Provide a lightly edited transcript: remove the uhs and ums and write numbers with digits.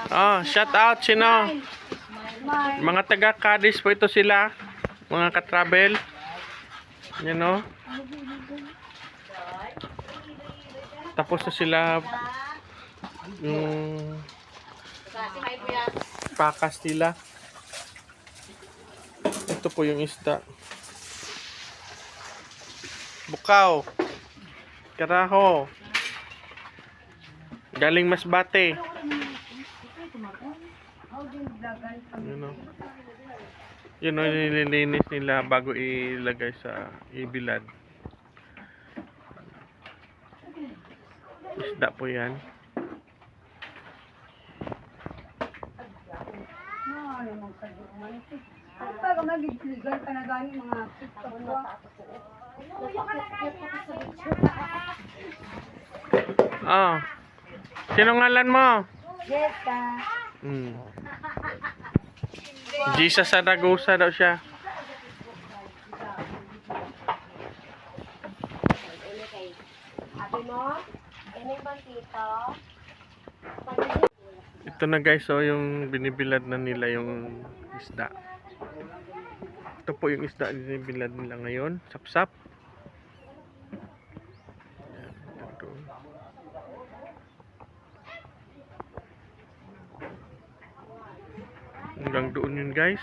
Oh, shout out sino? Mga taga Cadiz po ito sila. Mga ka-travel. You know? Tapos na sila yung pakas nila. Ito po yung isda. Bukaw. Karaho. Galing Masbate. Yun know, nililinis nila bago ilagay sa ibilad. Isda po yan. Pag nag-legal ka na gani mga kapwa. Oh. Sino ngalan mo? Jetta. Jesus Saragosa daw siya. Ate mo, ini bang tito? Ito na guys, so yung binibilad na nila yung isda. Ito po yung isda na binibilad nila ngayon. Sapsap. Ayan, ito. Hanggang doon yun guys.